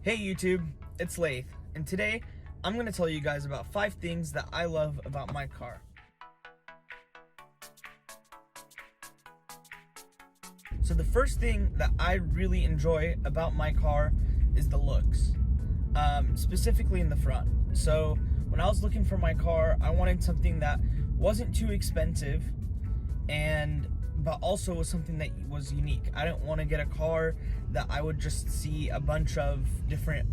Hey YouTube, it's Lieth, and today I'm going to tell you guys about 5 things that I love about my car. So the first thing that I really enjoy about my car is the looks, specifically in the front. So when I was looking for my car, I wanted something that wasn't too expensive but also was something that was unique. I didn't want to get a car that I would just see a bunch of different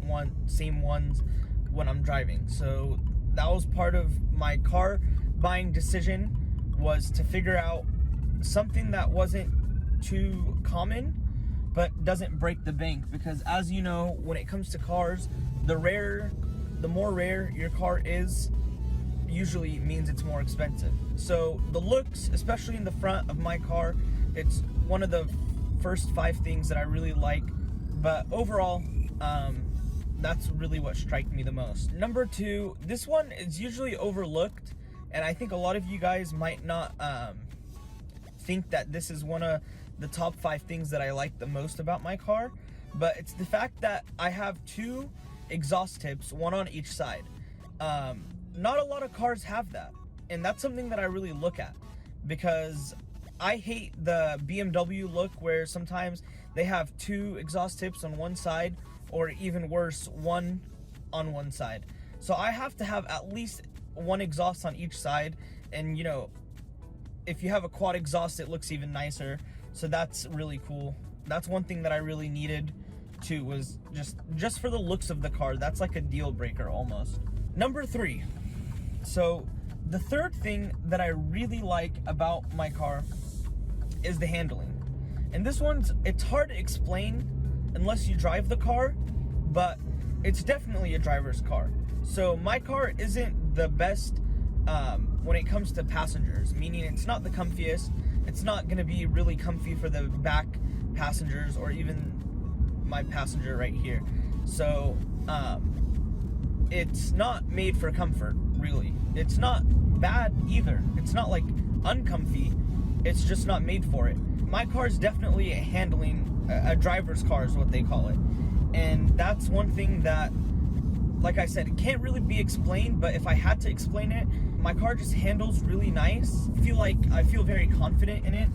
same ones when I'm driving. So that was part of my car buying decision, was to figure out something that wasn't too common but doesn't break the bank, because as you know, when it comes to cars, the more rare your car is, usually means it's more expensive. So the looks, especially in the front of my car, it's one of the first 5 things that I really like. But overall, that's really what strikes me the most. Number 2, this one is usually overlooked, and I think a lot of you guys might not think that this is one of the top 5 things that I like the most about my car, but it's the fact that I have 2 exhaust tips, one on each side. Not a lot of cars have that, and that's something that I really look at, because I hate the BMW look where sometimes they have 2 exhaust tips on one side, or even worse, one on one side. So I have to have at least 1 exhaust on each side, and you know, if you have a quad exhaust, it looks even nicer. So that's really cool. That's one thing that I really needed too, was just for the looks of the car. That's like a deal breaker almost. Number 3. So the third thing that I really like about my car is the handling. And this it's hard to explain unless you drive the car, but it's definitely a driver's car. So my car isn't the best when it comes to passengers, meaning it's not the comfiest. It's not going to be really comfy for the back passengers or even my passenger right here. So it's not made for comfort, really. It's not bad either. It's not like uncomfy. It's just not made for it. My car is definitely a driver's car is what they call it. And that's one thing that, like I said, it can't really be explained, but if I had to explain it, my car just handles really nice. I feel very confident in it.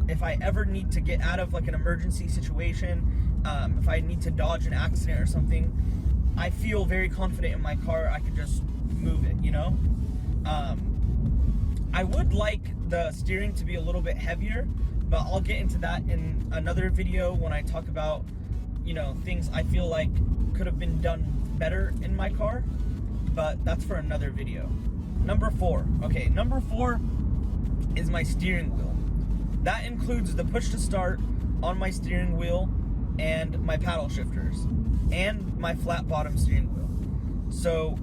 If I ever need to get out of like an emergency situation, if I need to dodge an accident or something, I feel very confident in my car. I could just move it, you know? I would like the steering to be a little bit heavier, but I'll get into that in another video when I talk about, you know, things I feel like could have been done better in my car, but that's for another video. Number 4. Okay, number 4 is my steering wheel. That includes the push to start on my steering wheel and my paddle shifters and my flat bottom steering wheel. So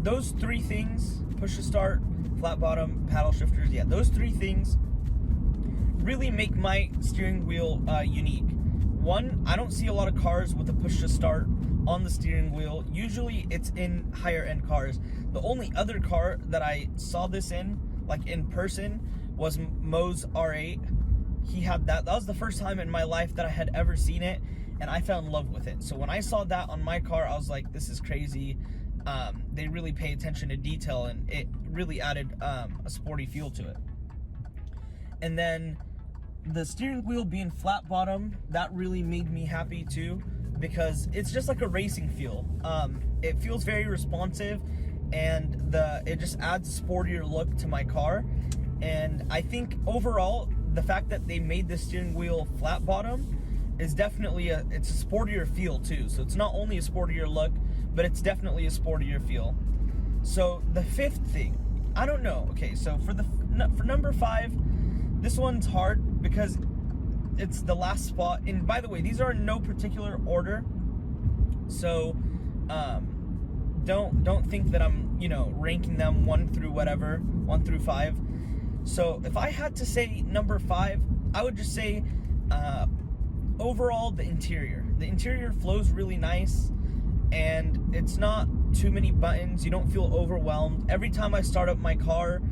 those 3 things, push to start, flat bottom, paddle shifters, yeah, those 3 things really make my steering wheel unique. One, I don't see a lot of cars with a push to start on the steering wheel. Usually it's in higher end cars. The only other car that I saw this in, like in person, was Mo's R8. He had that. That was the first time in my life that I had ever seen it, and I fell in love with it. So when I saw that on my car, I was like, this is crazy. They really pay attention to detail, and it really added a sporty feel to it. And then the steering wheel being flat bottom, that really made me happy too, because it's just like a racing feel. It feels very responsive, and it just adds a sportier look to my car. And I think overall, the fact that they made the steering wheel flat bottom is definitely it's a sportier feel too. So it's not only a sportier look, but it's definitely a sportier feel. So the 5th thing, I don't know. Okay, so for number 5, this one's hard because it's the last spot. And by the way, these are in no particular order, so don't think that I'm, you know, ranking them 1 through 5. So if I had to say number 5, I would just say overall the interior flows really nice, and it's not too many buttons. You don't feel overwhelmed every time I start up my car.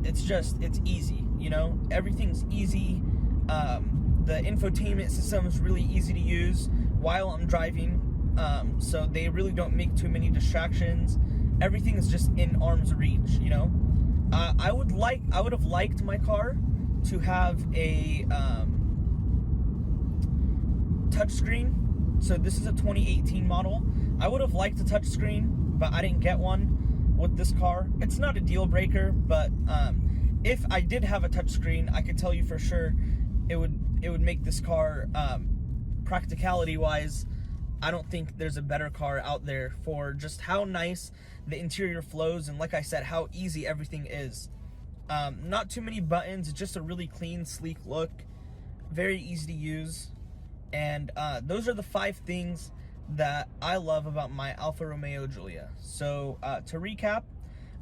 It's easy, you know, everything's easy. The infotainment system is really easy to use while I'm driving. so they really don't make too many distractions. Everything is just in arm's reach, you know. I would have liked my car to have a touchscreen. So this is a 2018 model. I would have liked a touchscreen, but I didn't get one with this car. It's not a deal breaker, but if I did have a touchscreen, I could tell you for sure it would make this car, practicality wise, I don't think there's a better car out there for just how nice the interior flows, and like I said, how easy everything is. Not too many buttons, just a really clean, sleek look, very easy to use. And those are the 5 things that I love about my Alfa Romeo Giulia. So to recap,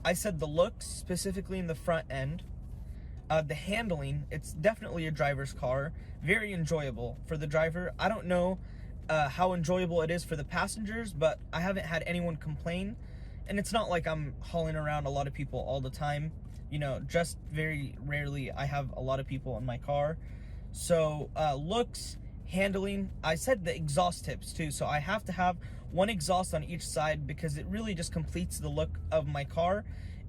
I said the looks, specifically in the front end. The handling, it's definitely a driver's car, very enjoyable for the driver. I don't know how enjoyable it is for the passengers, but I haven't had anyone complain. And it's not like I'm hauling around a lot of people all the time, you know, just very rarely I have a lot of people in my car. So looks, handling, I said the exhaust tips too, so I have to have one exhaust on each side because it really just completes the look of my car.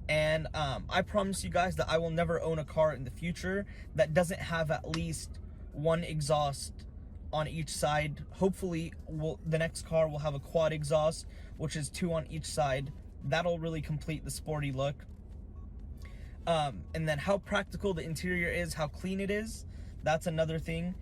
And I promise you guys that I will never own a car in the future that doesn't have at least one exhaust on each side. Hopefully the next car will have a quad exhaust, which is 2 on each side. That'll really complete the sporty look. And then how practical the interior is, how clean it is, that's another thing.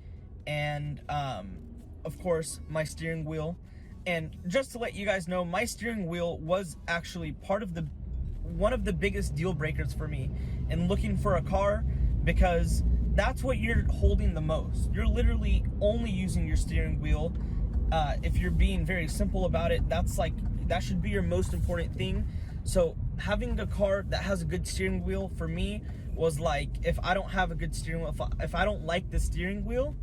And of course, my steering wheel. And just to let you guys know, my steering wheel was actually one of the biggest deal breakers for me in looking for a car, because that's what you're holding the most. You're literally only using your steering wheel. If you're being very simple about it, that should be your most important thing. So having a car that has a good steering wheel for me was like, if I don't have a good steering wheel, if I don't like the steering wheel,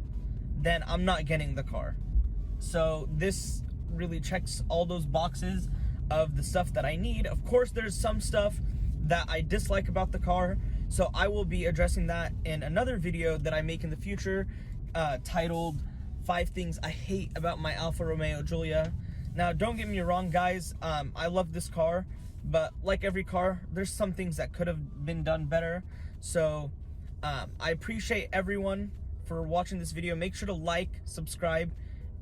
then I'm not getting the car. So this really checks all those boxes of the stuff that I need. Of course, there's some stuff that I dislike about the car, so I will be addressing that in another video that I make in the future, titled 5 Things I Hate About My Alfa Romeo Giulia. Now, don't get me wrong, guys, I love this car, but like every car, there's some things that could have been done better. So I appreciate everyone for watching this video. Make sure to like, subscribe,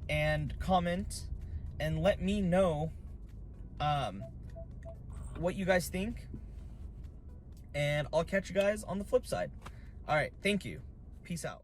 and comment, and let me know what you guys think, and I'll catch you guys on the flip side. All right, thank you. Peace out.